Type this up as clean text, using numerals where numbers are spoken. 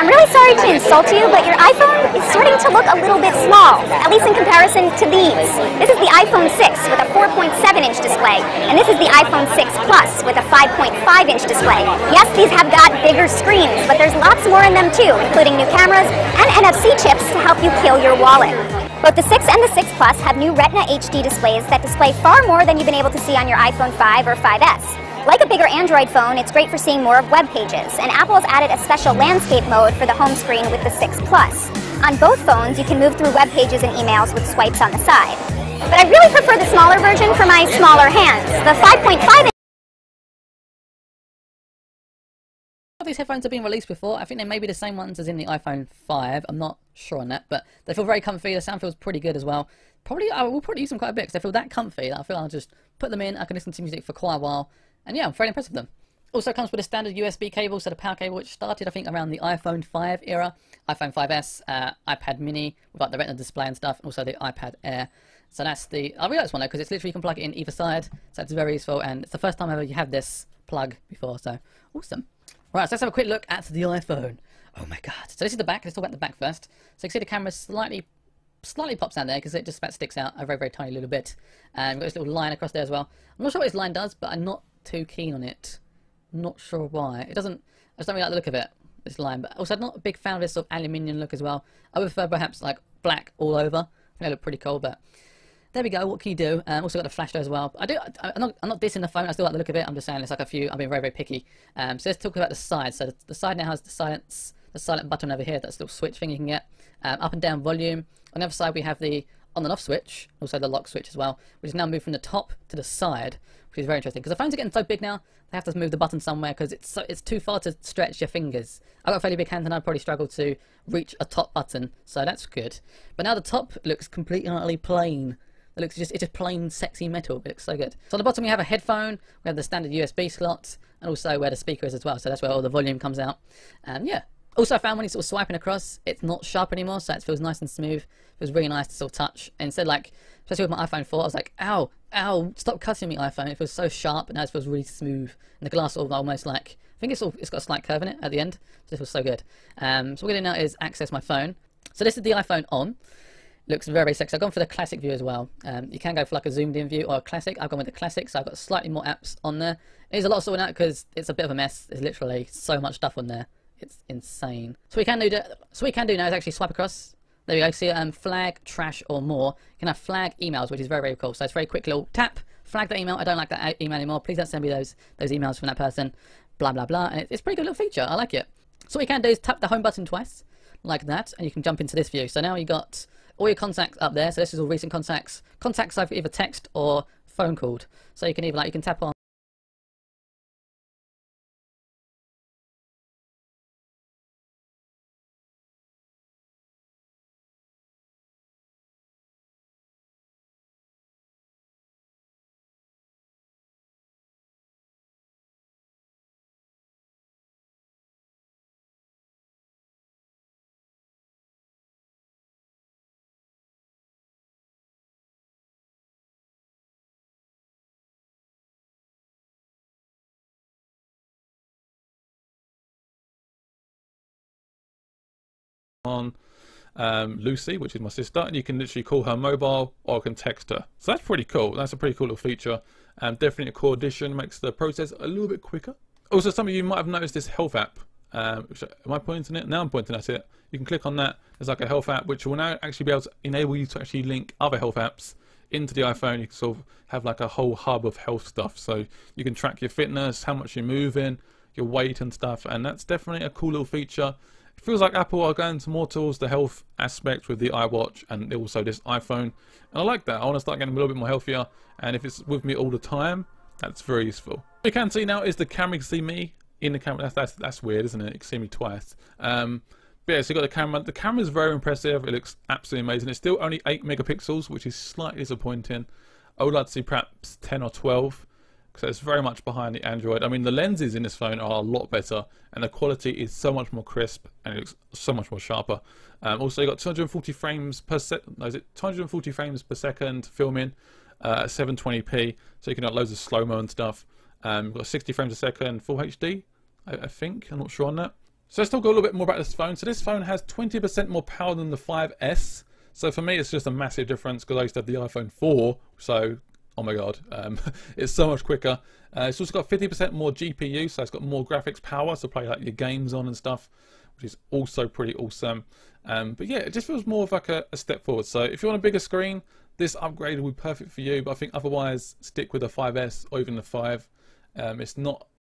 I'm really sorry to insult you, but your iPhone is starting to look a little bit small, at least in comparison to these. This is the iPhone 6 with a 4.7-inch display, and this is the iPhone 6 Plus with a 5.5-inch display. Yes, these have got bigger screens, but there's lots more in them too, including new cameras and NFC chips to help you kill your wallet. Both the 6 and the 6 Plus have new Retina HD displays that display far more than you've been able to see on your iPhone 5 or 5S. Like a bigger Android phone, it's great for seeing more of web pages, and Apple has added a special landscape mode for the home screen with the 6 Plus. On both phones, you can move through web pages and emails with swipes on the side. But I really prefer the smaller version for my smaller hands. The 5.5-inch these headphones have been released before. I think they may be the same ones as in the iPhone 5. I'm not sure on that, but they feel very comfy. The sound feels pretty good as well. I will probably use them quite a bit because they feel that comfy that I feel I'll just put them in. I can listen to music for quite a while. And yeah, I'm very impressed with them. Also comes with a standard USB cable, so the power cable, which started I think around the iPhone 5 era, iPhone 5S, iPad mini with like the Retina display and stuff, and also the iPad Air. So that's the, I really like this one though, because it's literally you can plug it in either side, so it's very useful, and it's the first time ever you have this plug before, so awesome. Right, so let's have a quick look at the iPhone. Oh my god. So this is the back. Let's talk about the back first. So you can see the camera slightly pops out there because it just about sticks out a very, very tiny little bit. And we've got this little line across there as well. I'm not sure what this line does, but I'm not too keen on it. Not sure why. It doesn't, I just don't really like the look of it, this line. But also I'm not a big fan of this sort of aluminium look as well. I would prefer perhaps like black all over. I think they look pretty cool, but there we go. What can you do? Also got the flash there as well. I'm not dissing the phone. I still like the look of it. I'm just saying it's like a few. I've been very, very picky. So let's talk about the side. So the side now has the silent button over here. That's a little switch thing you can get. Up and down volume. On the other side we have the on and off switch. Also the lock switch as well, which is now moved from the top to the side, which is very interesting because the phones are getting so big now. They have to move the button somewhere because it's too far to stretch your fingers. I've got a fairly big hand and I'd probably struggle to reach a top button, so that's good. But now the top looks completely and utterly plain. It's just plain sexy metal. It looks so good. So on the bottom we have a headphone, we have the standard USB slot, and also where the speaker is as well. So that's where all the volume comes out. Yeah. Also I found when you're sort of swiping across, it's not sharp anymore, so it feels nice and smooth. It feels really nice to sort of touch. And instead, like, especially with my iPhone 4, I was like, ow, ow, stop cutting me, iPhone. It feels so sharp, and now it feels really smooth. And the glass sort of almost like, I think it's got a slight curve in it at the end. So this feels so good. So what we're going to do now is access my phone. So this is the iPhone on. Looks very, very sexy. I've gone for the classic view as well. You can go for like a zoomed in view or a classic. I've gone with the classic, so I've got slightly more apps on there. There's a lot of sorting out because it's a bit of a mess. There's literally so much stuff on there. It's insane. So what we can do now is actually swipe across. There we go. See flag, trash, or more. You can have flag emails, which is very, very cool. So it's very quick little tap, flag that email. I don't like that email anymore. Please don't send me those emails from that person. Blah blah blah. And it's a pretty good little feature. I like it. So what you can do is tap the home button twice, like that, and you can jump into this view. So now you got all your contacts up there. So this is all recent contacts. Contacts I've either text or phone called. So you can either you can tap on. On Lucy, which is my sister, and you can literally call her mobile or you can text her. So that's pretty cool. That's a pretty cool little feature. Definitely a core addition, makes the process a little bit quicker. Also, some of you might have noticed this health app. Am I pointing it? Now I'm pointing at it. You can click on that. There's like a health app which will now actually be able to enable you to actually link other health apps into the iPhone. You can sort of have like a whole hub of health stuff. So you can track your fitness, how much you're moving, your weight and stuff, and that's definitely a cool little feature. It feels like Apple are going more towards the health aspect with the iWatch and also this iPhone, and I like that. I want to start getting a little bit more healthier, and if it's with me all the time, that's very useful. What you can see now is the camera. You can see me in the camera. That's weird, isn't it? You can see me twice. But yeah, so you got the camera. The camera is very impressive. It looks absolutely amazing. It's still only 8 megapixels, which is slightly disappointing. I would like to see perhaps 10 or 12. So it's very much behind the Android. I mean, the lenses in this phone are a lot better, and the quality is so much more crisp, and it looks so much more sharper. Also, you got 240 frames per second. No, is it 240 frames per second filming, 720p, so you can have loads of slow mo and stuff. You've got 60 frames a second, full HD, I think. I'm not sure on that. So let's talk a little bit more about this phone. So this phone has 20% more power than the 5S. So for me, it's just a massive difference because I used to have the iPhone 4. So, oh my God, it's so much quicker. It's also got 50% more GPU, so it's got more graphics power to play like your games on and stuff, which is also pretty awesome. But yeah, it just feels more of like a step forward. So if you want a bigger screen, this upgrade will be perfect for you. But I think otherwise, stick with the 5S or even the 5. It's not